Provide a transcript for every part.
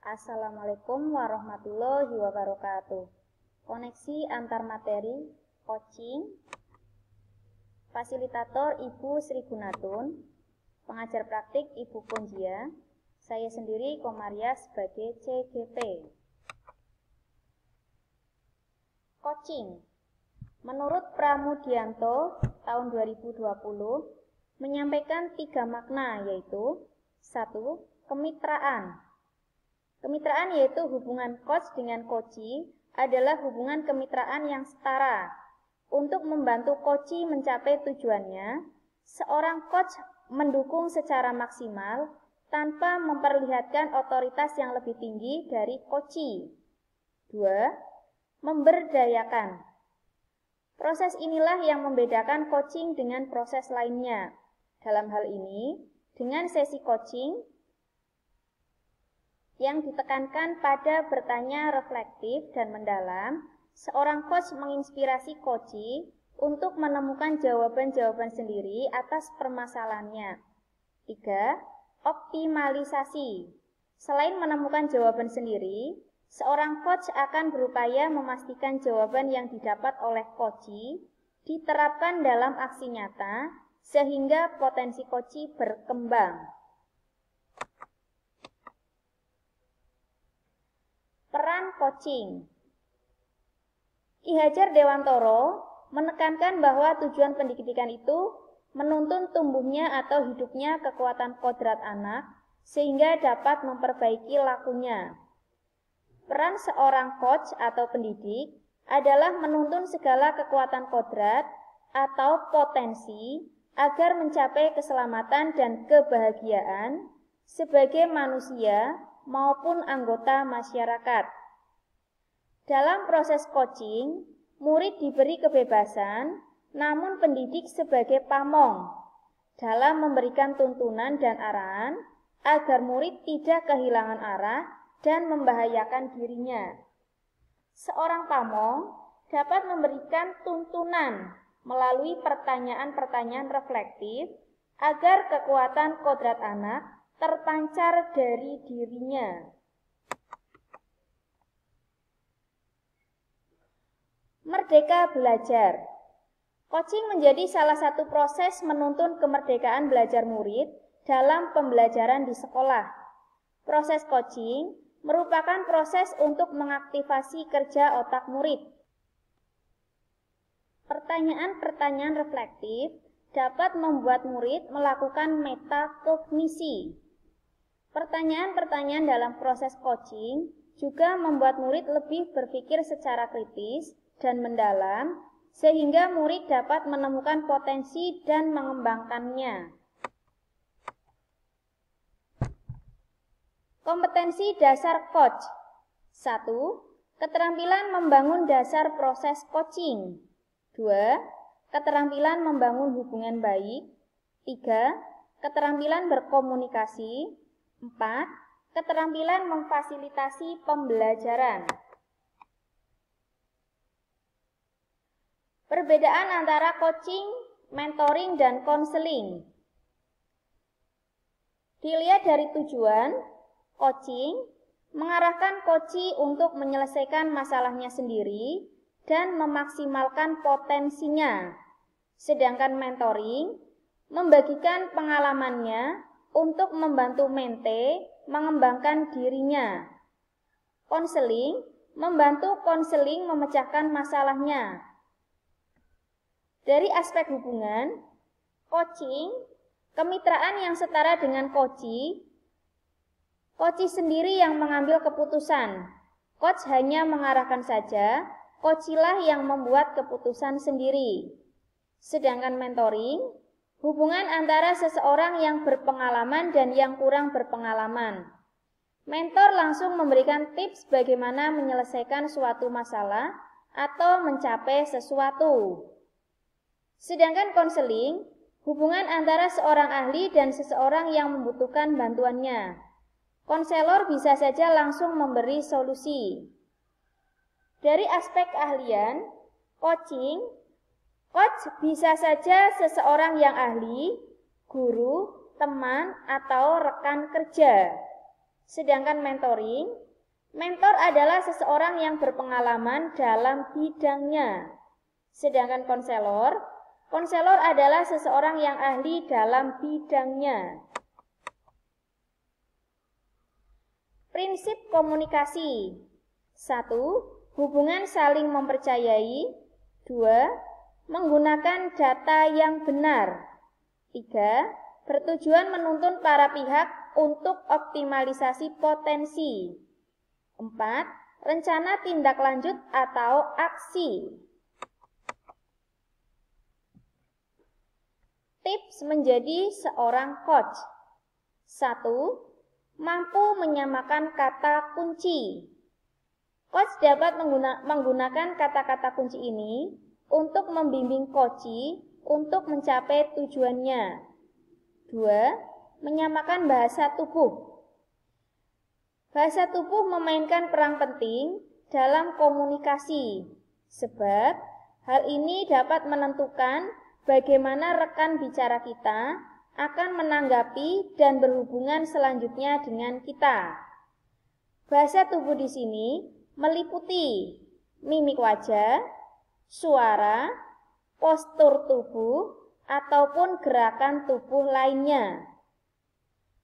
Assalamualaikum warahmatullahi wabarakatuh. Koneksi antar materi, coaching, fasilitator Ibu Sri Gunatun, pengajar praktik Ibu Punjia, saya sendiri Komaria sebagai CGP. Coaching, menurut Pramudianto tahun 2020, menyampaikan 3 makna yaitu 1. Kemitraan. Kemitraan yaitu hubungan coach dengan coachee adalah hubungan kemitraan yang setara. Untuk membantu coachee mencapai tujuannya, seorang coach mendukung secara maksimal tanpa memperlihatkan otoritas yang lebih tinggi dari coachee. 2. Memberdayakan. Proses inilah yang membedakan coaching dengan proses lainnya. Dalam hal ini, dengan sesi coaching yang ditekankan pada bertanya reflektif dan mendalam, seorang coach menginspirasi coachee untuk menemukan jawaban-jawaban sendiri atas permasalahannya. 3. Optimalisasi. Selain menemukan jawaban sendiri, seorang coach akan berupaya memastikan jawaban yang didapat oleh coachee diterapkan dalam aksi nyata sehingga potensi coachee berkembang. Peran coaching. Ki Hajar Dewantoro menekankan bahwa tujuan pendidikan itu menuntun tumbuhnya atau hidupnya kekuatan kodrat anak sehingga dapat memperbaiki lakunya. Peran seorang coach atau pendidik adalah menuntun segala kekuatan kodrat atau potensi agar mencapai keselamatan dan kebahagiaan sebagai manusia maupun anggota masyarakat. Dalam proses coaching, murid diberi kebebasan, namun pendidik sebagai pamong dalam memberikan tuntunan dan arahan agar murid tidak kehilangan arah dan membahayakan dirinya. Seorang pamong dapat memberikan tuntunan melalui pertanyaan-pertanyaan reflektif agar kekuatan kodrat anak terpancar dari dirinya. Merdeka belajar. Coaching menjadi salah satu proses menuntun kemerdekaan belajar murid dalam pembelajaran di sekolah. Proses coaching merupakan proses untuk mengaktifasi kerja otak murid. Pertanyaan-pertanyaan reflektif dapat membuat murid melakukan metakognisi. Pertanyaan-pertanyaan dalam proses coaching juga membuat murid lebih berpikir secara kritis dan mendalam, sehingga murid dapat menemukan potensi dan mengembangkannya. Kompetensi dasar coach. 1. Keterampilan membangun dasar proses coaching. 2. Keterampilan membangun hubungan baik. 3. Keterampilan berkomunikasi. 4. Keterampilan memfasilitasi pembelajaran. Perbedaan antara coaching, mentoring, dan konseling. Dilihat dari tujuan, coaching mengarahkan coachee untuk menyelesaikan masalahnya sendiri dan memaksimalkan potensinya. Sedangkan mentoring membagikan pengalamannya untuk membantu mente mengembangkan dirinya. Konseling membantu konseling memecahkan masalahnya. Dari aspek hubungan, coaching, kemitraan yang setara dengan coachee sendiri yang mengambil keputusan. Coach hanya mengarahkan saja, coachee lah yang membuat keputusan sendiri. Sedangkan mentoring, hubungan antara seseorang yang berpengalaman dan yang kurang berpengalaman. Mentor langsung memberikan tips bagaimana menyelesaikan suatu masalah atau mencapai sesuatu. Sedangkan konseling, hubungan antara seorang ahli dan seseorang yang membutuhkan bantuannya. Konselor bisa saja langsung memberi solusi. Dari aspek keahlian, coaching, coach bisa saja seseorang yang ahli, guru, teman, atau rekan kerja. Sedangkan mentoring, mentor adalah seseorang yang berpengalaman dalam bidangnya. Sedangkan konselor, konselor adalah seseorang yang ahli dalam bidangnya. Prinsip komunikasi. 1. Hubungan saling mempercayai. 2. Menggunakan data yang benar. 3. Bertujuan menuntun para pihak untuk optimalisasi potensi. 4. Rencana tindak lanjut atau aksi. Tips menjadi seorang coach. 1. Mampu menyamakan kata kunci. Coach dapat menggunakan kata-kata kunci ini untuk membimbing coachee untuk mencapai tujuannya. 2. Menyamakan bahasa tubuh. Bahasa tubuh memainkan peran penting dalam komunikasi, sebab hal ini dapat menentukan bagaimana rekan bicara kita akan menanggapi dan berhubungan selanjutnya dengan kita. Bahasa tubuh di sini meliputi mimik wajah, suara, postur tubuh, ataupun gerakan tubuh lainnya.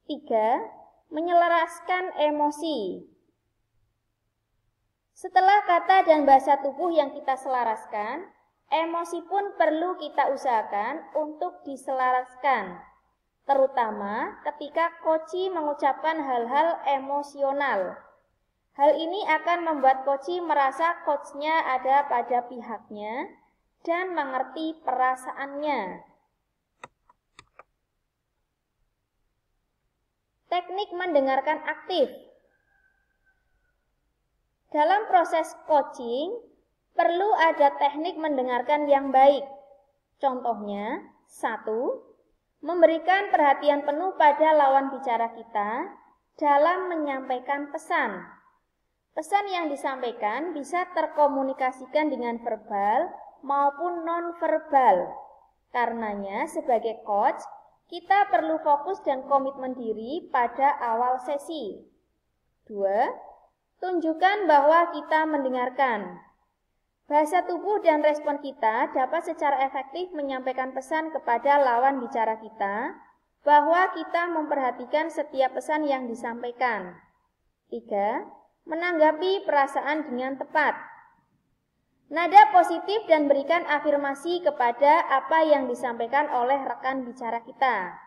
3. Menyelaraskan emosi. Setelah kata dan bahasa tubuh yang kita selaraskan, emosi pun perlu kita usahakan untuk diselaraskan, terutama ketika coachee mengucapkan hal-hal emosional. Hal ini akan membuat coachee merasa coachnya ada pada pihaknya dan mengerti perasaannya. Teknik mendengarkan aktif. Dalam proses coaching, perlu ada teknik mendengarkan yang baik. Contohnya, 1. Memberikan perhatian penuh pada lawan bicara kita dalam menyampaikan pesan. Pesan yang disampaikan bisa terkomunikasikan dengan verbal maupun non-verbal. Karenanya, sebagai coach, kita perlu fokus dan komitmen diri pada awal sesi. 2. Tunjukkan bahwa kita mendengarkan. Bahasa tubuh dan respon kita dapat secara efektif menyampaikan pesan kepada lawan bicara kita bahwa kita memperhatikan setiap pesan yang disampaikan. 3. Menanggapi perasaan dengan tepat. Nada positif dan berikan afirmasi kepada apa yang disampaikan oleh rekan bicara kita.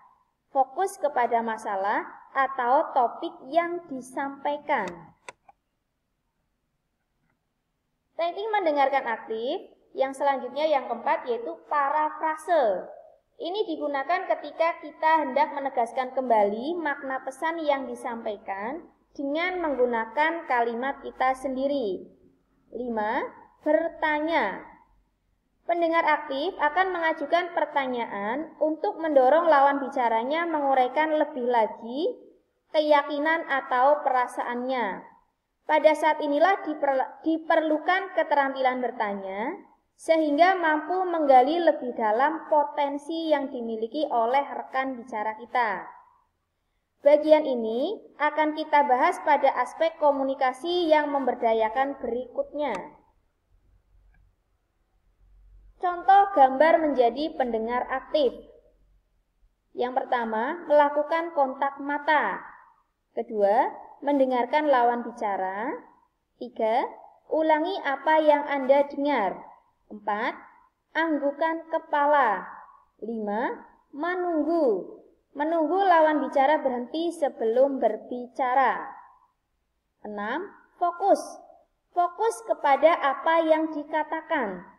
Fokus kepada masalah atau topik yang disampaikan. Teknik mendengarkan aktif, yang selanjutnya yang keempat yaitu parafrase. Ini digunakan ketika kita hendak menegaskan kembali makna pesan yang disampaikan dengan menggunakan kalimat kita sendiri. 5. Bertanya. Pendengar aktif akan mengajukan pertanyaan untuk mendorong lawan bicaranya menguraikan lebih lagi keyakinan atau perasaannya. Pada saat inilah diperlukan keterampilan bertanya, sehingga mampu menggali lebih dalam potensi yang dimiliki oleh rekan bicara kita. Bagian ini akan kita bahas pada aspek komunikasi yang memberdayakan berikutnya. Contoh gambar menjadi pendengar aktif. Yang pertama, melakukan kontak mata. Kedua, mendengarkan lawan bicara. 3. Ulangi apa yang Anda dengar. 4. Anggukan kepala. 5. Menunggu. Menunggu lawan bicara berhenti sebelum berbicara. 6. Fokus. Fokus kepada apa yang dikatakan.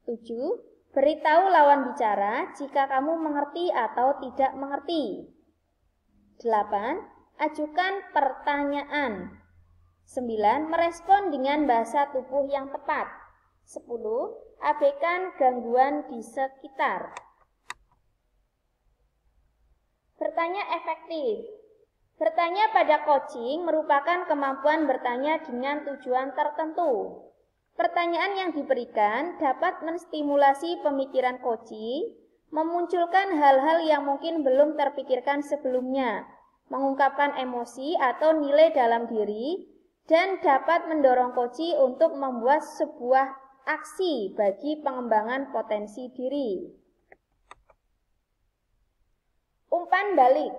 7. Beritahu lawan bicara jika kamu mengerti atau tidak mengerti. 8. Ajukan pertanyaan. 9. Merespon dengan bahasa tubuh yang tepat. 10. Abaikan gangguan di sekitar. Bertanya efektif. Bertanya pada coaching merupakan kemampuan bertanya dengan tujuan tertentu. Pertanyaan yang diberikan dapat menstimulasi pemikiran coaching, memunculkan hal-hal yang mungkin belum terpikirkan sebelumnya, mengungkapkan emosi atau nilai dalam diri, dan dapat mendorong coach untuk membuat sebuah aksi bagi pengembangan potensi diri. Umpan balik.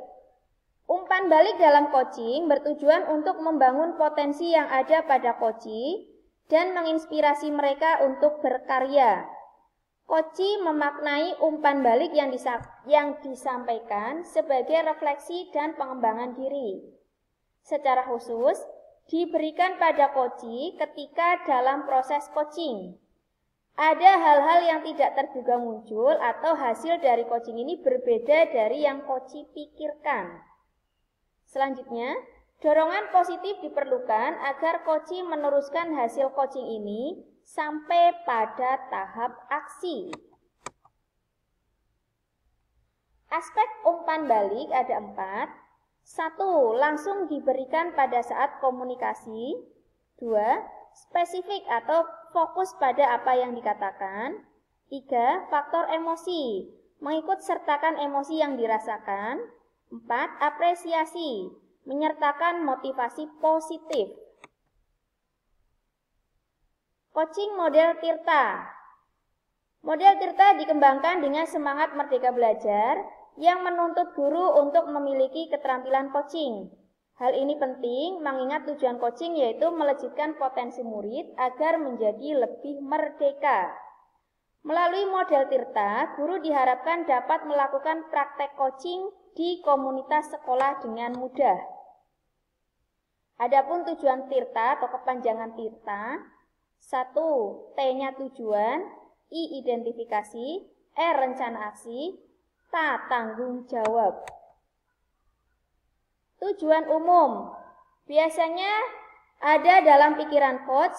Umpan balik dalam coaching bertujuan untuk membangun potensi yang ada pada coach dan menginspirasi mereka untuk berkarya. Coach memaknai umpan balik yang disampaikan sebagai refleksi dan pengembangan diri. Secara khusus, diberikan pada coach ketika dalam proses coaching. Ada hal-hal yang tidak terduga muncul atau hasil dari coaching ini berbeda dari yang coach pikirkan. Selanjutnya, dorongan positif diperlukan agar coach meneruskan hasil coaching ini sampai pada tahap aksi. Aspek umpan balik ada 4. 1. Langsung diberikan pada saat komunikasi. 2. Spesifik atau fokus pada apa yang dikatakan. 3. Faktor emosi, mengikut sertakan emosi yang dirasakan. 4. Apresiasi, menyertakan motivasi positif. Coaching model Tirta. Model Tirta dikembangkan dengan semangat merdeka belajar yang menuntut guru untuk memiliki keterampilan coaching. Hal ini penting mengingat tujuan coaching yaitu melejitkan potensi murid agar menjadi lebih merdeka. Melalui model Tirta, guru diharapkan dapat melakukan praktek coaching di komunitas sekolah dengan mudah. Adapun tujuan Tirta atau kepanjangan Tirta, 1. T-nya tujuan, I identifikasi, R rencana aksi, T tanggung jawab. Tujuan umum biasanya ada dalam pikiran coach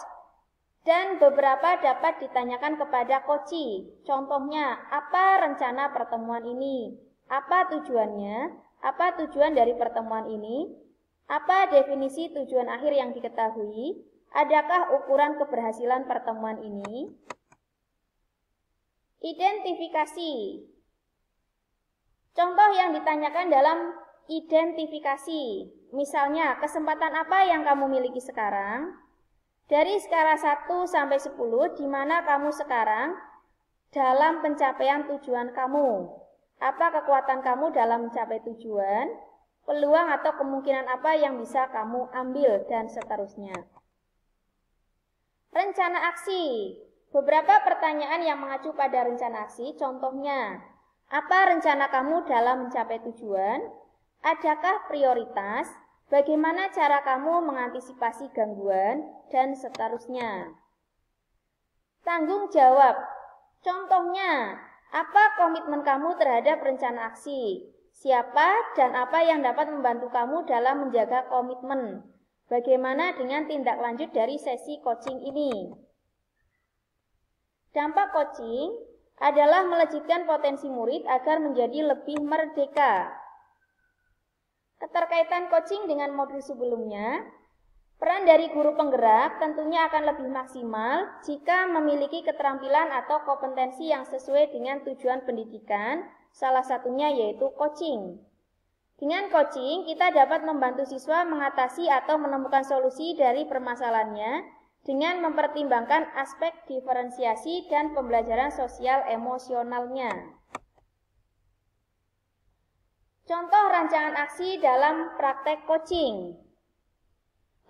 dan beberapa dapat ditanyakan kepada coach. Contohnya, apa rencana pertemuan ini? Apa tujuannya? Apa tujuan dari pertemuan ini? Apa definisi tujuan akhir yang diketahui? Adakah ukuran keberhasilan pertemuan ini? Identifikasi. Contoh yang ditanyakan dalam identifikasi. Misalnya, kesempatan apa yang kamu miliki sekarang? Dari skala 1 sampai 10, di mana kamu sekarang dalam pencapaian tujuan kamu? Apa kekuatan kamu dalam mencapai tujuan, peluang atau kemungkinan apa yang bisa kamu ambil, dan seterusnya. Rencana aksi. Beberapa pertanyaan yang mengacu pada rencana aksi, contohnya, apa rencana kamu dalam mencapai tujuan? Adakah prioritas? Bagaimana cara kamu mengantisipasi gangguan? Dan seterusnya. Tanggung jawab. Contohnya, apa komitmen kamu terhadap rencana aksi? Siapa dan apa yang dapat membantu kamu dalam menjaga komitmen? Bagaimana dengan tindak lanjut dari sesi coaching ini? Dampak coaching adalah melejitkan potensi murid agar menjadi lebih merdeka. Keterkaitan coaching dengan modul sebelumnya, peran dari guru penggerak tentunya akan lebih maksimal jika memiliki keterampilan atau kompetensi yang sesuai dengan tujuan pendidikan, salah satunya yaitu coaching. Dengan coaching, kita dapat membantu siswa mengatasi atau menemukan solusi dari permasalahannya dengan mempertimbangkan aspek diferensiasi dan pembelajaran sosial emosionalnya. Contoh rancangan aksi dalam praktek coaching.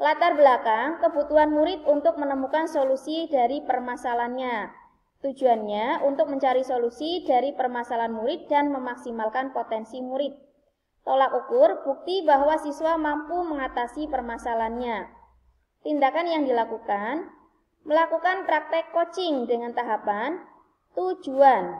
Latar belakang kebutuhan murid untuk menemukan solusi dari permasalahannya. Tujuannya untuk mencari solusi dari permasalahan murid dan memaksimalkan potensi murid. Tolak ukur bukti bahwa siswa mampu mengatasi permasalahannya. Tindakan yang dilakukan, melakukan praktek coaching dengan tahapan tujuan.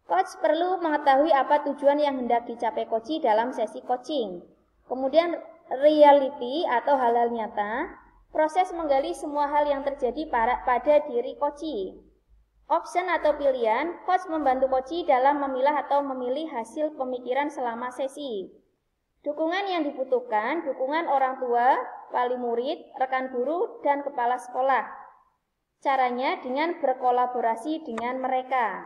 Coach perlu mengetahui apa tujuan yang hendak dicapai coach dalam sesi coaching. Kemudian reality atau hal-hal nyata, proses menggali semua hal yang terjadi pada diri coach. Option atau pilihan, coach membantu coach dalam memilah atau memilih hasil pemikiran selama sesi. Dukungan yang dibutuhkan, dukungan orang tua, wali murid, rekan guru, dan kepala sekolah. Caranya dengan berkolaborasi dengan mereka.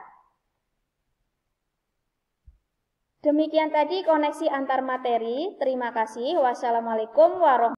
Demikian tadi koneksi antar materi. Terima kasih. Wassalamualaikum warahmatullahi wabarakatuh.